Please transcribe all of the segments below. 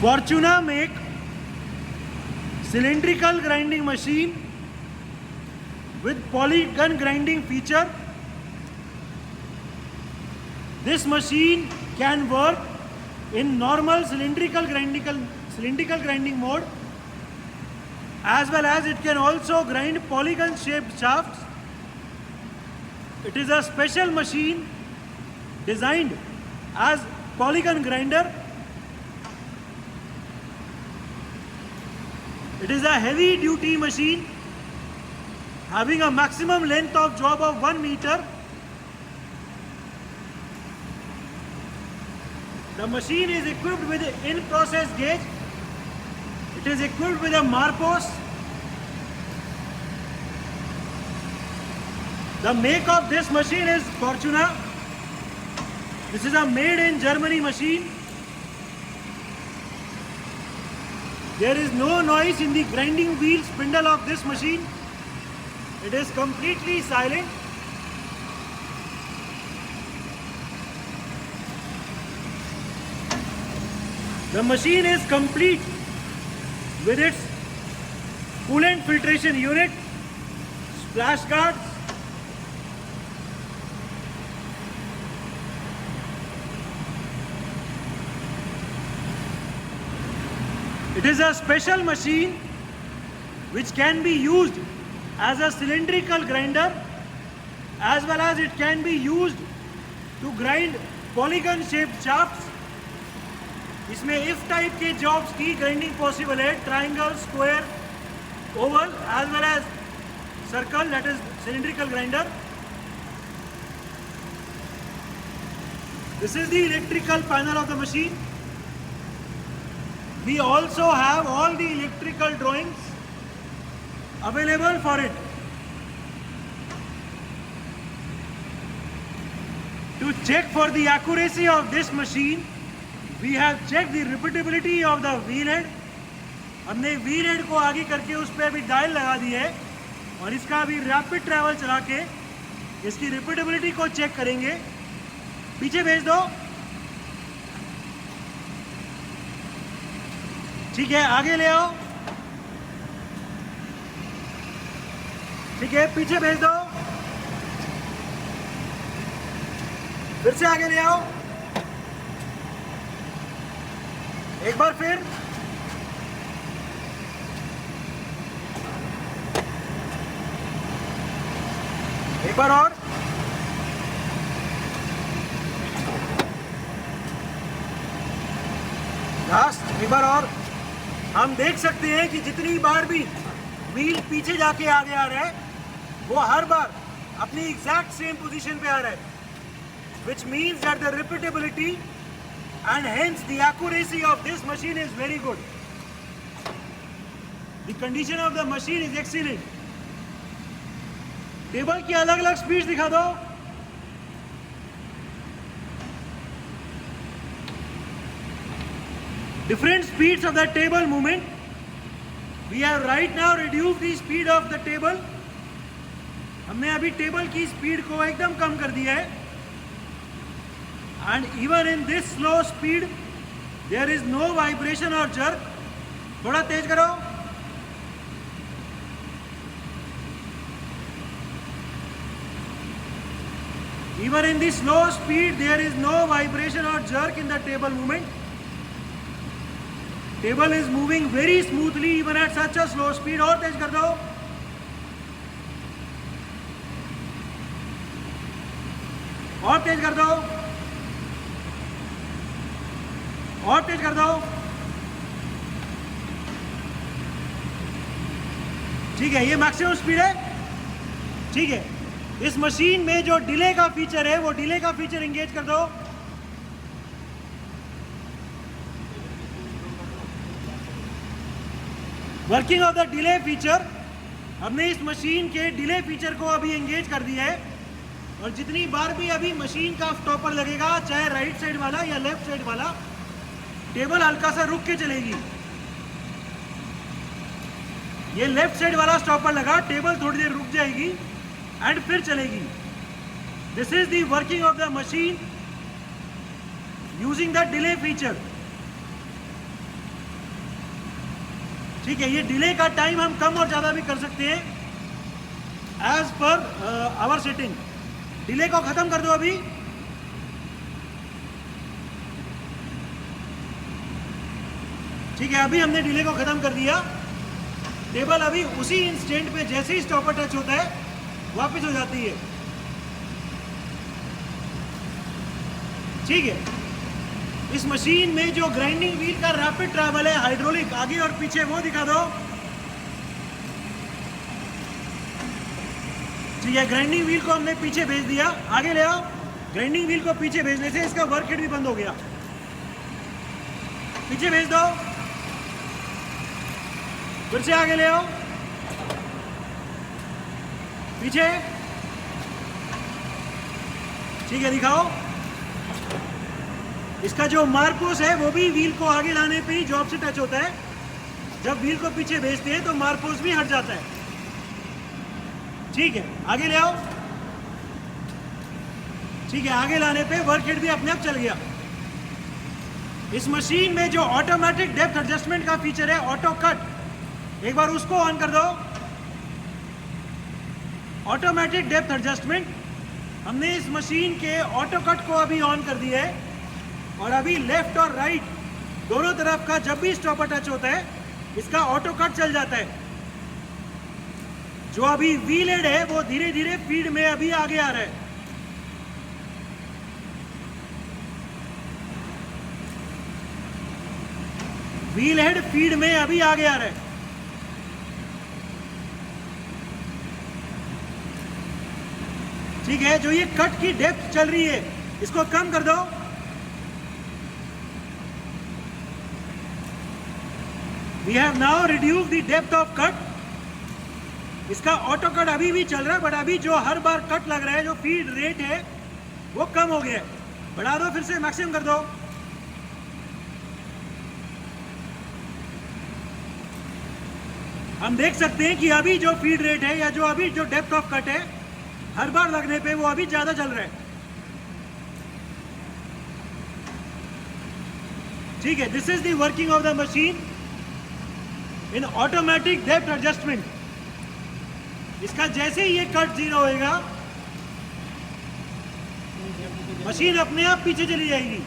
Fortuna make cylindrical grinding machine with polygon grinding feature. This machine can work in normal cylindrical grinding mode, as well as it can also grind polygon shaped shafts. It is a special machine designed as polygon grinder. It is a heavy duty machine having a maximum length of job of 1 meter. The machine is equipped with an in-process gauge. It is equipped with a Marpos. The make of this machine is Fortuna. This is a made in Germany machine. There is no noise in the grinding wheel spindle of this machine. It is completely silent. The machine is complete with its coolant filtration unit, splash guards, it is a special machine which can be used as a cylindrical grinder, as well as it can be used to grind polygon shaped shafts. इसमें इफ type के jobs की grinding possible है, triangle, square, oval as well as circle, that is cylindrical grinder. This is the electrical panel of the machine. We also have all the electrical drawings available for it. To check for the accuracy of this machine, we have checked the repeatability of the wheel head. हमने wheel head को आगे करके उस पर अभी dial लगा दी है और इसका अभी रैपिड ट्रैवल चला के इसकी रिपीटेबिलिटी को चेक करेंगे. पीछे भेज दो. ठीक है, आगे ले आओ. ठीक है, पीछे भेज दो. फिर से आगे ले आओ. एक बार फिर. एक बार और. लास्ट एक बार और. हम देख सकते हैं कि जितनी बार भी व्हील पीछे जाके आगे आ रहा है वो हर बार अपनी एग्जैक्ट सेम पोजीशन पे आ रहा है, which means that the repeatability and hence the accuracy of this machine is very good. The condition of the machine is excellent. Table की अलग अलग स्पीड दिखा दो. Different speeds of the table movement. We have right now reduced the speed of the table. हमने अभी table की speed को एकदम कम कर दिया है. And even in this slow speed, there is no vibration or jerk. थोड़ा तेज करो. Even in this slow speed, there is no vibration or jerk in the table movement. Table is moving very smoothly even at such a slow speed. और तेज कर दो. और तेज कर दो. और तेज कर दो. ठीक है, ये मैक्सिमम स्पीड है. ठीक है, इस मशीन में जो डिले का फीचर है वो डिले का फीचर एंगेज कर दो. Working of the delay feature. हमने इस मशीन के डिले फीचर को अभी एंगेज कर दिया है और जितनी बार भी अभी मशीन का स्टॉपर लगेगा, चाहे राइट साइड वाला या लेफ्ट साइड वाला, टेबल हल्का सा रुक के चलेगी. ये लेफ्ट साइड वाला स्टॉपर लगा, टेबल थोड़ी देर रुक जाएगी एंड फिर चलेगी. This is the working of the machine using the delay feature. ठीक है, ये डिले का टाइम हम कम और ज़्यादा भी कर सकते हैं as per hour setting. Delay को ख़त्म कर दो अभी। ठीक है, अभी हमने डिले को ख़त्म कर दिया। टेबल अभी उसी इंस्टेंट पे जैसे ही स्टॉपर टच होता है वापस हो जाती है। ठीक है, इस मशीन में जो ग्राइंडिंग व्हील का रैपिड ट्रैवल है, हाइड्रोलिक आगे और पीछे, वो दिखा दो। ठीक है, ग्राइंडिंग व्हील को हमने पीछे भेज दिया, आगे ले आओ। ग्राइंडिंग व्हील को पीछे भेजने से इसका वर्क हेड भी बंद हो गया। पीछे भेज दो, फिर से आगे ले आओ, पीछे। ठीक है, दिखाओ। इसका जो मार्पोस है वो भी व्हील को आगे लाने पे ही जॉब से टच होता है। जब व्हील को पीछे भेजते हैं तो मार्पोस भी हट जाता है। ठीक है, आगे ले आओ। ठीक है, आगे लाने पे वर्क हेड भी अपने आप चल गया। इस मशीन में जो ऑटोमेटिक डेप्थ एडजस्टमेंट का फीचर है, ऑटो कट, एक बार उसको ऑन कर दो। ऑटोमेटिक डेप्थ एडजस्टमेंट, हमने इस मशीन के ऑटो कट को अभी ऑन कर दिया है। और अभी लेफ्ट और राइट दोनों तरफ का जब भी स्टॉपर टच होता है इसका ऑटो कट चल जाता है। जो अभी व्हील हेड है वो धीरे धीरे फीड में अभी आगे आ रहा है। व्हील हेड फीड में अभी आगे आ रहा है। ठीक है, जो ये कट की डेप्थ चल रही है इसको कम कर दो। We have now reduced the depth of cut. इसका ऑटो कट अभी भी चल रहा है, बट अभी जो हर बार कट लग रहा है, जो फीड रेट है वो कम हो गया है। बढ़ा दो, फिर से मैक्सिमम कर दो। हम देख सकते हैं कि अभी जो फीड रेट है या जो अभी जो डेप्थ ऑफ कट है, हर बार लगने पे वो अभी ज्यादा चल रहा है। ठीक है, this is the working of the machine in automatic depth adjustment. इसका जैसे ही ये कट जीरो होएगा मशीन अपने आप पीछे चली जाएगी।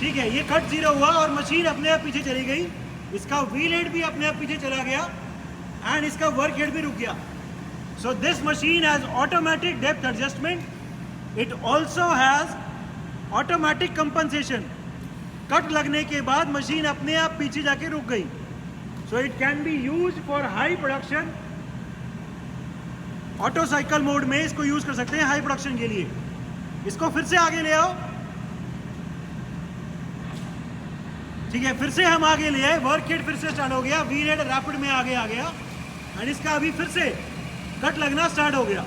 ठीक है, ये कट जीरो हुआ और मशीन अपने आप पीछे चली गई। इसका व्हील हेड भी अपने आप पीछे चला गया एंड इसका वर्क हेड भी रुक गया। So this machine has automatic depth adjustment. It also has automatic compensation. Cut लगने के बाद मशीन अपने आप पीछे जाके रुक गई। So it can be use for high production. Auto cycle mode में इसको यूज कर सकते हैं हाई प्रोडक्शन के लिए। इसको फिर से आगे ले आओ। ठीक है, फिर से हम आगे ले आए, वर्क हेड फिर से स्टार्ट हो गया, व्हील हेड रैपिड में आगे आ गया एंड इसका अभी फिर से कट लगना स्टार्ट हो गया।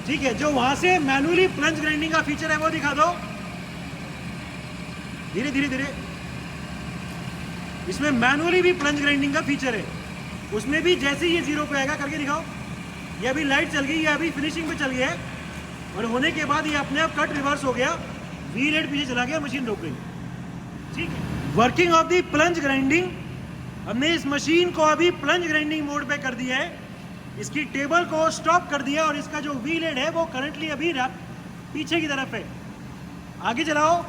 ठीक है, जो वहां से मैनुअली प्लंज ग्राइंडिंग का फीचर है वो दिखा दो। धीरे धीरे धीरे, इसमें मैनुअली भी प्लंज ग्राइंडिंग का फीचर है। उसमें भी जैसे ये जीरो पे आएगा, करके दिखाओ। ये अभी लाइट चल गई, ये अभी फिनिशिंग पे चल गया है और होने के बाद ये अपने आप कट रिवर्स हो गया, व्हील हेड पीछे चला गया, मशीन रुक गई। ठीक है, working of the plunge grinding, हमने इस मशीन को अभी प्लंज ग्राइंडिंग मोड पे कर दिया है। इसकी टेबल को स्टॉप कर दिया और इसका जो व्हील हेड है वो करंटली अभी पीछे की तरफ है। आगे चलाओ।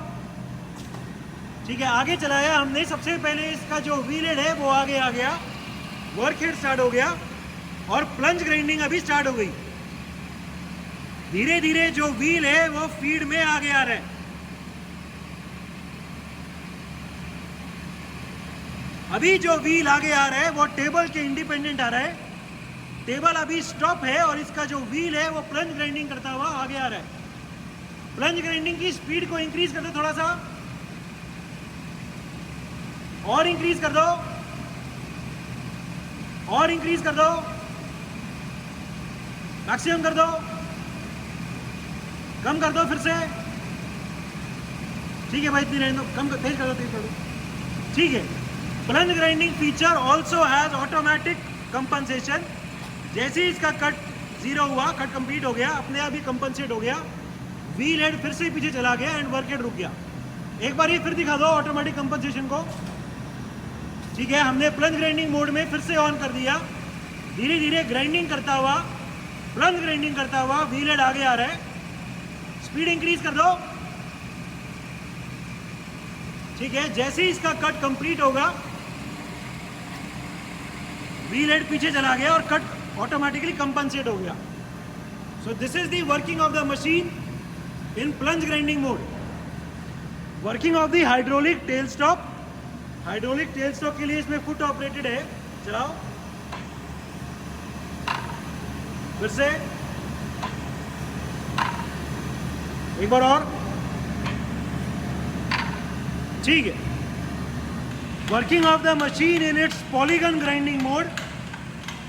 ठीक है, आगे चलाया हमने। सबसे पहले इसका जो व्हील हेड है वो आगे आ गया, वर्क हेड स्टार्ट हो गया और प्लंज ग्राइंडिंग अभी स्टार्ट हो गई। धीरे धीरे जो व्हील है वो फीड में आगे आ रहा है। अभी जो व्हील आगे आ रहा है वो टेबल के इंडिपेंडेंट आ रहा है। टेबल अभी स्टॉप है और इसका जो व्हील है वो प्लंज ग्राइंडिंग करता हुआ आगे आ रहा है। प्लंज ग्राइंडिंग की स्पीड को इंक्रीज कर दो थोड़ा सा, और इंक्रीज कर दो, और इंक्रीज कर दो, मैक्सिमम कर दो, कम कर दो फिर से। ठीक है भाई, इतनी रहने दो, कम कर, तेज कर दो, तेज कर दो। ठीक है, plunge grinding feature also has automatic compensation. जैसे ही इसका कट जीरो हुआ, कट कंप्लीट हो गया, अपने आप ही कंपनसेट हो गया, व्हील हेड फिर से पीछे चला गया एंड वर्क हेड रुक गया। एक बार ये फिर दिखा दो ऑटोमेटिक कंपनसेशन को। ठीक है, हमने प्लंज ग्राइंडिंग मोड में फिर से ऑन कर दिया। धीरे धीरे ग्राइंडिंग करता हुआ, प्लंज ग्राइंडिंग करता हुआ व्हील हेड आगे आ रहा है। स्पीड इंक्रीज कर दो। ठीक है, जैसे ही इसका कट कंप्लीट होगा व्हील हेड पीछे चला गया और कट ऑटोमेटिकली कंपनसेट हो गया। So this is the working of the machine in plunge grinding mode. Working of the hydraulic tell stock. Hydraulic tell stock के लिए इसमें फुट ऑपरेटेड है। चलाओ फिर से एक बार और। ठीक है, working of the machine in its polygon grinding mode.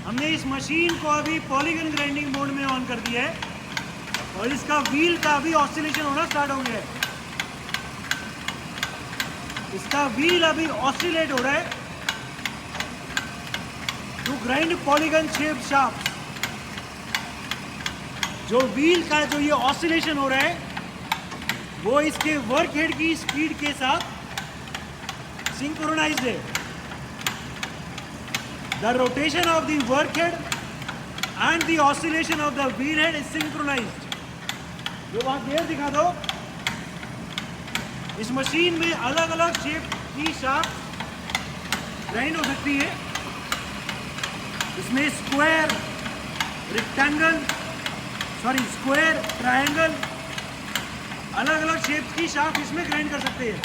हमने इस मशीन को अभी पॉलीगन ग्राइंडिंग मोड में ऑन कर दिया है और इसका व्हील का अभी ऑसिलेशन होना स्टार्ट हो गया है। इसका व्हील अभी ऑसिलेट हो रहा है to grind polygon shape shaft. जो व्हील का जो ये ऑसिलेशन हो रहा है वो इसके वर्क हेड की स्पीड के साथ सिंक्रोनाइज्ड है। The rotation of the work head and the oscillation of the wheel head is synchronised. जो वहां गियर दिखा दो। इस मशीन में अलग अलग शेप की शाफ्ट ग्राइंड हो सकती है। इसमें स्क्वायर, रेक्टेंगल, स्क्वायर, ट्रायंगल, अलग अलग शेप की शाफ्ट इसमें ग्राइंड कर सकते हैं।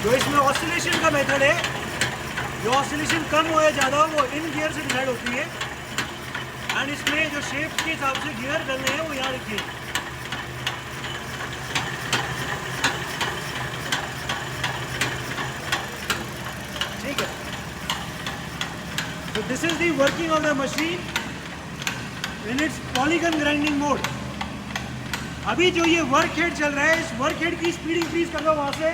जो इसमें ऑसिलेशन का मेथड है, जो ऑसिलेशन कम हो या ज़्यादा हो वो इन गियर से डिसाइड होती है। एंड इसमें जो शेप के हिसाब से गियर डलने हैं वो यहाँ लिखिए। ठीक है, तो this is the working of the machine in its polygon grinding mode. अभी जो ये वर्क हेड चल रहा है, इस वर्क हेड की स्पीड इंक्रीज कर दो वहां से,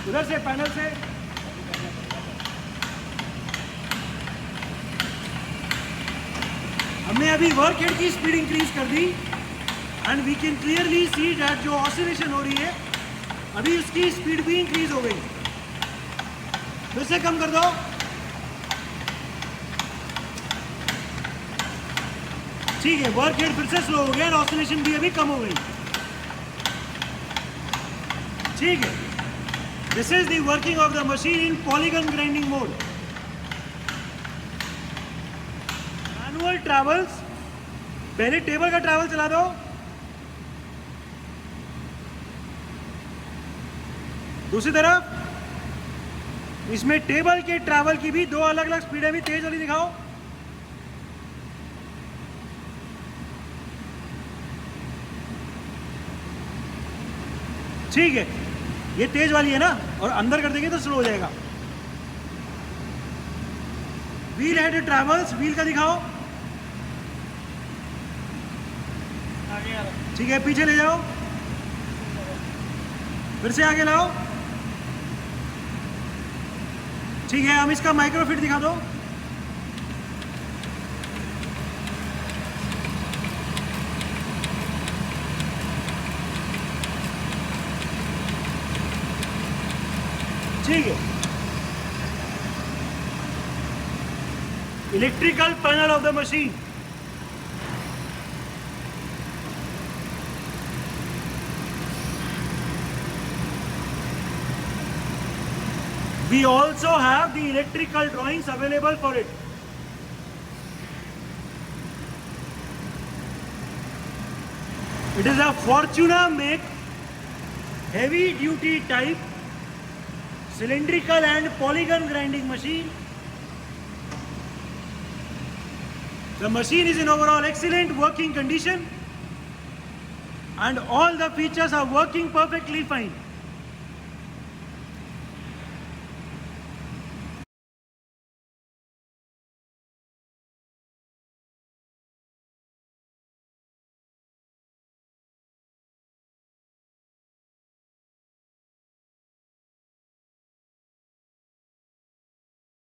उधर से पैनल से। हमने अभी वर्क हेड की स्पीड इंक्रीज कर दी and we can clearly see that जो ऑसिलेशन हो रही है अभी उसकी स्पीड भी इंक्रीज हो गई। फिर से कम कर दो। ठीक है, वर्क हेड फिर से स्लो हो गया और ऑसिलेशन भी अभी कम हो गई। ठीक है, this is the working of the machine in polygon grinding mode. Manual travels, पहले टेबल का ट्रैवल चला दो। दूसरी तरफ इसमें टेबल के ट्रैवल की भी दो अलग अलग स्पीड है। भी तेज वाली दिखाओ। ठीक है, ये तेज वाली है ना, और अंदर कर देंगे तो स्लो हो जाएगा। व्हील हेड ट्रैवल्स, व्हील का दिखाओ। ठीक है, पीछे ले जाओ, फिर से आगे लाओ। ठीक है, हम इसका माइक्रोफिट दिखा दो। ठीक है, electrical panel of the machine. We also have the electrical drawings available for it. It is a Fortuna make heavy duty type cylindrical and polygon grinding machine. The machine is in overall excellent working condition and all the features are working perfectly fine.